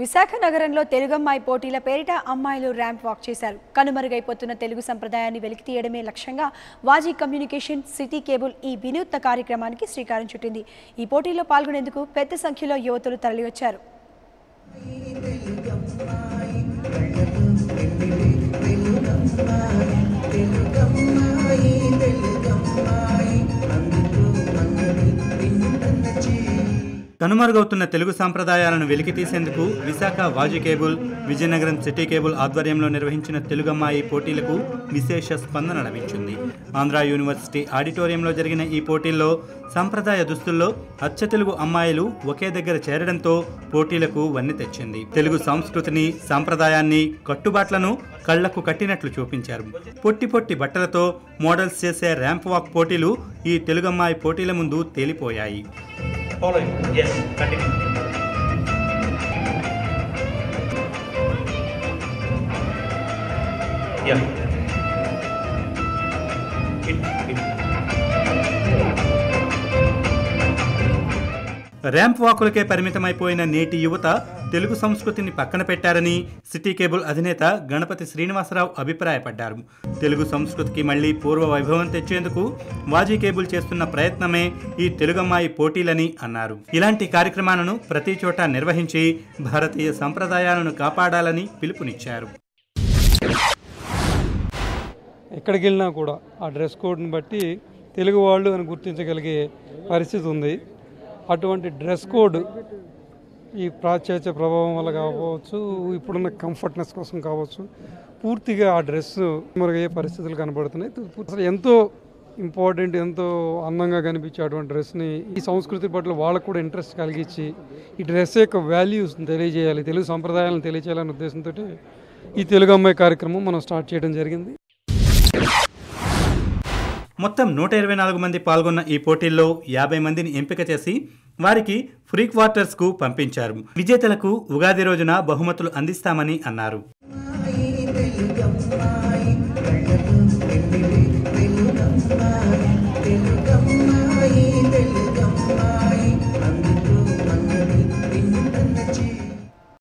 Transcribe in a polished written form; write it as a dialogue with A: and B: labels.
A: విశాఖ నగరంలో తెలుగమ్మాయి పోటీల పేరిట అమ్మాయిలు ర్యాంప్ వాక్ చేశారు. కనుమరుగైపోతున్న తెలుగు సంప్రదాయాన్ని వెలికితీయడమే లక్ష్యంగా వాజీ కమ్యూనికేషన్ సిటీ కేబుల్ ఈ వినూత్న కార్యక్రమానికి శ్రీకారం చుట్టింది. ఈ పోటీలో పాల్గొనేందుకు పెద్ద సంఖ్యలో యువతులు తరలివచ్చారు.
B: కనుమరుగవుతున్న తెలుగు సంప్రదాయాలను వెలికితీసేందుకు విశాఖ వాజీ కేబుల్, విజయనగరం సిటీ కేబుల్ ఆధ్వర్యంలో నిర్వహించిన తెలుగమ్మాయి పోటీలకు విశేష స్పందన లభించింది. ఆంధ్ర యూనివర్సిటీ ఆడిటోరియంలో జరిగిన ఈ పోటీల్లో సంప్రదాయ దుస్తుల్లో అచ్చ తెలుగు అమ్మాయిలు ఒకే దగ్గర చేరడంతో పోటీలకు వన్నె తెచ్చింది. తెలుగు సంస్కృతిని, సంప్రదాయాన్ని, కట్టుబాట్లను కళ్లకు కట్టినట్లు చూపించారు. పొట్టి పొట్టి బట్టలతో మోడల్స్ చేసే ర్యాంప్ వాక్ పోటీలు ఈ తెలుగమ్మాయి పోటీల ముందు తేలిపోయాయి.
C: Following. Yes, continue. Yeah.
B: Ramp వాకులకే పరిమితమైపోయిన నేటి యువత తెలుగు సంస్కృతిని పక్కన పెట్టారని సిటీ కేబుల్ అధినేత గణపతి శ్రీనివాసరావు అభిప్రాయపడ్డారు. తెలుగు సంస్కృతికి మళ్లీ పూర్వ వైభవం తెచ్చేందుకు వాజీ కేబుల్ చేస్తున్న ప్రయత్నమే ఈ తెలుగమ్మాయి పోటీలని అన్నారు. ఇలాంటి కార్యక్రమాలను ప్రతి చోట నిర్వహించి భారతీయ సంప్రదాయాలను కాపాడాలని పిలుపునిచ్చారు.
D: ఎక్కడికి వెళ్ళినా కూడా ఆ డ్రెస్ కోడ్ని బట్టి తెలుగు వాళ్ళు అని గుర్తించగలిగే పరిస్థితి ఉంది. అటువంటి డ్రెస్ కోడ్ ఈ పాశ్చాత్య ప్రభావం వల్ల కావచ్చు, ఇప్పుడున్న కంఫర్ట్నెస్ కోసం కావచ్చు, పూర్తిగా ఆ డ్రెస్ మరుగయ్యే పరిస్థితులు కనబడుతున్నాయి. అసలు ఎంతో ఇంపార్టెంట్, ఎంతో అందంగా కనిపించే అటువంటి డ్రెస్ని ఈ సంస్కృతి పట్ల వాళ్ళకు కూడా ఇంట్రెస్ట్ కలిగించి ఈ డ్రెస్ యొక్క వాల్యూస్ తెలియజేయాలి, తెలుగు సంప్రదాయాలను తెలియజేయాలనే ఉద్దేశంతో ఈ తెలుగు అమ్మాయి కార్యక్రమం మనం స్టార్ట్ చేయడం జరిగింది.
B: మొత్తం 124 మంది పాల్గొన్న ఈ పోటీల్లో 50 మందిని ఎంపిక చేసి వారికి ఫ్రీ క్వార్టర్స్కు పంపించారు. విజేతలకు ఉగాది రోజున బహుమతులు అందిస్తామని అన్నారు.